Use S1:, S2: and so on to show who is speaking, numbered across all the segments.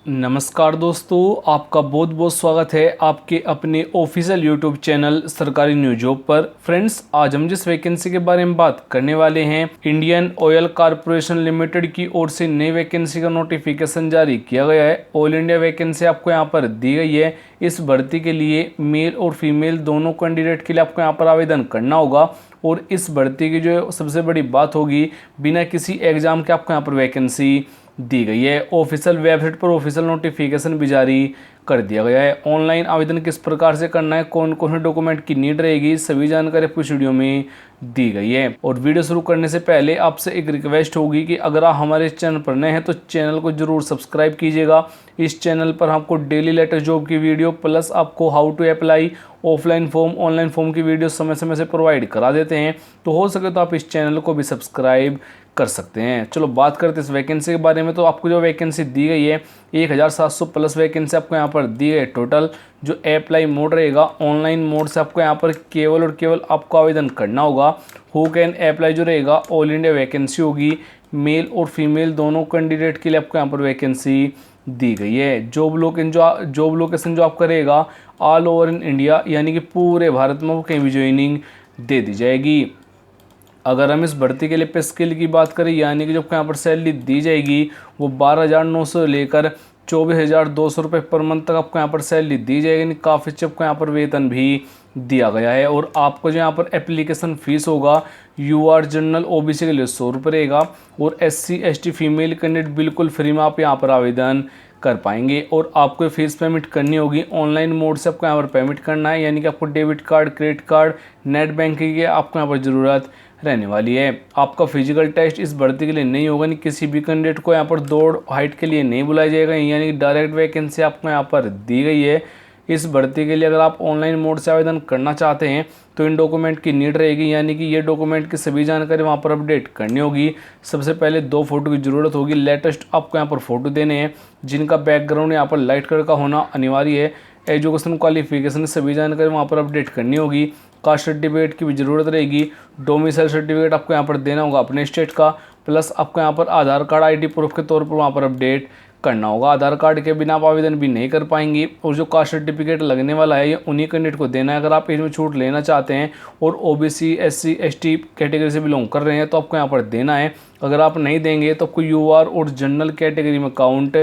S1: नमस्कार दोस्तों, आपका बहुत बहुत स्वागत है आपके अपने ऑफिशियल यूट्यूब चैनल सरकारी न्यूज जॉब पर। फ्रेंड्स, आज हम जिस वैकेंसी के बारे में बात करने वाले हैं, इंडियन ऑयल कॉरपोरेशन लिमिटेड की ओर से नई वैकेंसी का नोटिफिकेशन जारी किया गया है। ऑल इंडिया वैकेंसी आपको यहाँ पर दी गई है। इस भर्ती के लिए मेल और फीमेल दोनों कैंडिडेट के लिए आपको यहाँ पर आवेदन करना होगा। और इस भर्ती की जो सबसे बड़ी बात होगी, बिना किसी एग्जाम के आपको यहाँ पर वैकेंसी दी गई है। ऑफिशियल वेबसाइट पर ऑफिशियल नोटिफिकेशन भी जारी कर दिया गया है। ऑनलाइन आवेदन किस प्रकार से करना है, कौन कौन से डॉक्यूमेंट की नीड रहेगी, सभी जानकारी आपको इस वीडियो में दी गई है। और वीडियो शुरू करने से पहले आपसे एक रिक्वेस्ट होगी कि अगर आप हमारे इस चैनल पर नए हैं तो चैनल को जरूर सब्सक्राइब कीजिएगा। इस चैनल पर आपको डेली लेटेस्ट जॉब की वीडियो प्लस आपको how to apply offline form online form की वीडियो समय समय से प्रोवाइड करा देते हैं। तो हो सके तो आप इस चैनल को भी सब्सक्राइब कर सकते हैं। चलो बात करते हैं इस वैकेंसी के बारे में। तो आपको जो वैकेंसी दी गई है 1700 प्लस वैकेंसी आपको यहाँ पर दी गई है टोटल। जो अप्लाई मोड रहेगा ऑनलाइन मोड से आपको यहाँ पर केवल और केवल आपको आवेदन करना होगा। हु कैन अप्लाई जो रहेगा ऑल इंडिया वैकेंसी होगी। मेल और फीमेल दोनों कैंडिडेट के लिए आपको यहाँ पर वैकेंसी दी गई है। जॉब लोकेशन जो आपका रहेगा ऑल ओवर इन इंडिया, यानी कि पूरे भारत में कहीं भी ज्वाइनिंग दे दी जाएगी। अगर हम इस भर्ती के लिए पे स्केल की बात करें, यानी कि जो यहाँ पर सैलरी दी जाएगी वो 12,900 लेकर 24,200 रुपये पर मंथ तक आपको यहाँ पर सैलरी दी जाएगी। काफ़ी अच्छे आपको यहाँ पर वेतन भी दिया गया है। और आपको जो यहाँ पर एप्लीकेशन फ़ीस होगा यूआर जनरल ओबीसी के लिए 100 रुपये रहेगा। और SC ST फीमेल कैंडिडेट बिल्कुल फ्री में आप यहाँ पर आवेदन कर पाएंगे। और आपको फीस पेमेंट करनी होगी ऑनलाइन मोड से, आपको यहाँ पर पेमेंट करना है, यानी कि आपको debit card, credit card, net banking की आपको यहाँ पर ज़रूरत रहने वाली है। आपका फिजिकल टेस्ट इस भर्ती के लिए नहीं होगा। नहीं, किसी भी कैंडिडेट को यहाँ पर दौड़ हाइट के लिए नहीं बुलाया जाएगा, यानी कि डायरेक्ट वैकेंसी आपको यहाँ पर दी गई है। इस भर्ती के लिए अगर आप ऑनलाइन मोड से आवेदन करना चाहते हैं तो इन डॉक्यूमेंट की नीड रहेगी, यानी कि ये डॉक्यूमेंट की सभी जानकारी वहाँ पर अपडेट करनी होगी। सबसे पहले 2 फोटो की ज़रूरत होगी। लेटेस्ट आपको यहाँ पर फोटो देने हैं, जिनका बैकग्राउंड यहाँ पर लाइट कलर का होना अनिवार्य है। एजुकेशन क्वालिफिकेशन सभी जानकारी वहाँ पर अपडेट करनी होगी। कास्ट सर्टिफिकेट की भी ज़रूरत रहेगी। डोमिसाइल सर्टिफिकेट आपको यहाँ पर देना होगा अपने स्टेट का, प्लस आपको यहाँ पर आधार कार्ड ID प्रूफ के तौर पर वहाँ पर अपडेट करना होगा। आधार कार्ड के बिना आप आवेदन भी नहीं कर पाएंगे। और जो कास्ट सर्टिफिकेट लगने वाला है ये उन्हीं कैंडिडेट को देना है। अगर आप इसमें छूट लेना चाहते हैं और OBC SC ST कैटेगरी से बिलोंग कर रहे हैं तो आपको यहाँ पर देना है। अगर आप नहीं देंगे तो आपको UR और जनरल कैटेगरी में काउंट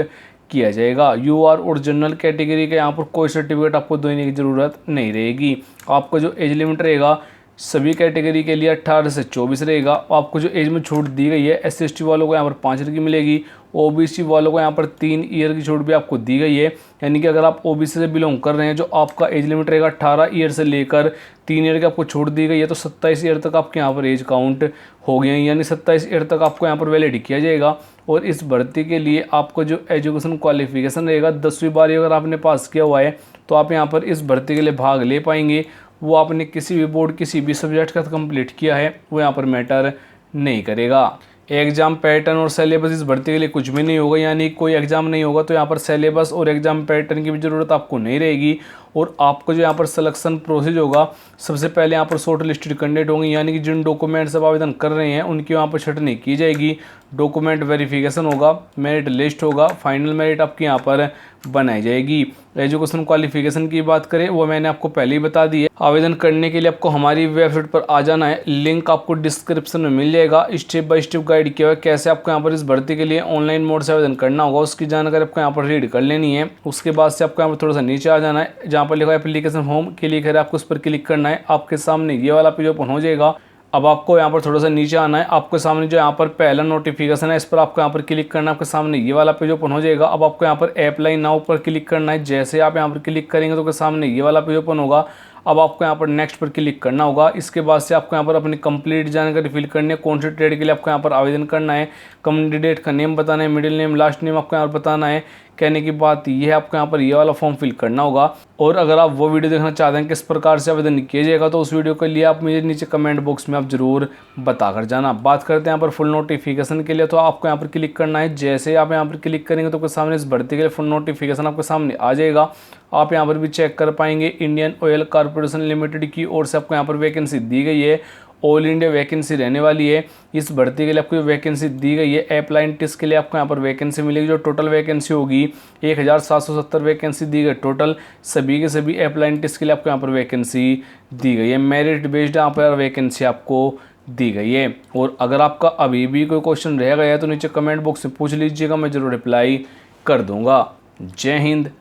S1: किया जाएगा। UR और जनरल कैटेगरी के यहाँ पर कोई सर्टिफिकेट आपको देने की ज़रूरत नहीं रहेगी। आपका जो एज लिमिट रहेगा सभी कैटेगरी के लिए 18 से 24 रहेगा। आपको जो एज में छूट दी गई है SC ST वालों को यहाँ पर 5 ईयर की मिलेगी। OBC वालों को यहाँ पर 3 ईयर की छूट भी आपको दी गई है, यानी कि अगर आप OBC से बिलोंग कर रहे हैं जो आपका एज लिमिट रहेगा 18 ईयर से लेकर 3 ईयर की आपको छूट दी गई है, तो 27 ईयर तक आपके यहाँ पर एज काउंट हो गए हैं, यानी 27 ईयर तक आपको यहाँ पर वैलिड किया जाएगा। और इस भर्ती के लिए आपको जो एजुकेशन क्वालिफिकेशन रहेगा 10वीं 12वीं अगर आपने पास किया हुआ है तो आप यहाँ पर इस भर्ती के लिए भाग ले पाएंगे। वो आपने किसी भी बोर्ड किसी भी सब्जेक्ट का कंप्लीट किया है वो यहाँ पर मैटर नहीं करेगा। एग्जाम पैटर्न और सिलेबस इस भर्ती के लिए कुछ भी नहीं होगा, यानी कोई एग्जाम नहीं होगा तो यहाँ पर सिलेबस और एग्जाम पैटर्न की भी ज़रूरत आपको नहीं रहेगी। और आपको जो यहाँ पर सिलेक्शन प्रोसेस होगा, सबसे पहले यहाँ पर शॉर्ट लिस्टेड कैंडिडेट होंगे, यानी कि जिन डॉक्यूमेंट्स आप आवेदन कर रहे हैं उनकी वहाँ पर छटनी की जाएगी। डॉक्यूमेंट वेरिफिकेशन होगा, मेरिट लिस्ट होगा, फाइनल मेरिट आपकी यहाँ पर बनाई जाएगी। एजुकेशन क्वालिफिकेशन की बात करें वो मैंने आपको पहले ही बता दी है। आवेदन करने के लिए आपको हमारी वेबसाइट पर आ जाना है, लिंक आपको डिस्क्रिप्शन में मिल जाएगा। स्टेप बाय स्टेप गाइड किया हुआ है कैसे आपको यहाँ पर इस भर्ती के लिए ऑनलाइन मोड से आवेदन करना होगा, उसकी जानकारी आपको यहाँ पर रीड कर लेनी है। उसके बाद से आपको यहाँ पर थोड़ा सा नीचे आ जाना है, जहाँ पर लिखा है एप्लीकेशन होम क्लिक है, आपको उस पर क्लिक करना है। आपके सामने ये वाला पेज ओपन हो जाएगा। अब आपको यहाँ पर थोड़ा सा नीचे आना है, आपके सामने जो यहाँ पर पहला नोटिफिकेशन है इस पर आपको यहाँ पर क्लिक करना है। आपके सामने ये वाला पेज ओपन हो जाएगा। अब आपको यहाँ पर अप्लाई नाउ पर क्लिक करना है। जैसे आप यहाँ पर क्लिक करेंगे तो आपके सामने ये वाला पेज ओपन होगा। अब आपको यहाँ पर नेक्स्ट पर क्लिक करना होगा। इसके बाद से आपको यहाँ पर अपनी कंप्लीट जानकारी फिल करनी है। कौन से ट्रेड के लिए आपको यहाँ पर आवेदन करना है, कैंडिडेट का नेम बताना है, मिडिल नेम लास्ट नेम आपको यहाँ पर बताना है। कहने की बात ये है आपको यहाँ पर ये वाला फॉर्म फिल करना होगा। और अगर आप वो वीडियो देखना चाहते हैं किस प्रकार से आवेदन किया जाएगा तो उस वीडियो के लिए आप मुझे नीचे कमेंट बॉक्स में आप जरूर बता कर जाना। बात करते हैं यहाँ पर फुल नोटिफिकेशन के लिए, तो आपको यहाँ पर क्लिक करना है। जैसे आप यहाँ पर क्लिक करेंगे तो आपके सामने इस भर्ती के लिए फुल नोटिफिकेशन आपके सामने आ जाएगा। आप यहाँ पर भी चेक कर पाएंगे इंडियन ऑयल कॉरपोरेशन लिमिटेड की ओर से आपको यहाँ पर वैकेंसी दी गई है। ऑल इंडिया वैकेंसी रहने वाली है। इस भर्ती के लिए आपको वैकेंसी दी गई है। अप्रेंटिस के लिए आपको यहाँ पर वैकेंसी मिलेगी। जो टोटल वैकेंसी होगी 1770 वैकेंसी दी गई टोटल। सभी के सभी अप्रेंटिस के लिए आपको यहाँ पर वैकेंसी दी गई है। मेरिट बेस्ड यहाँ पर वैकेंसी आपको दी गई है। और अगर आपका अभी भी कोई क्वेश्चन रह गया है तो नीचे कमेंट बॉक्स में पूछ लीजिएगा, मैं जरूर रिप्लाई कर दूंगा। जय हिंद,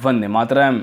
S1: वंदे मातरम।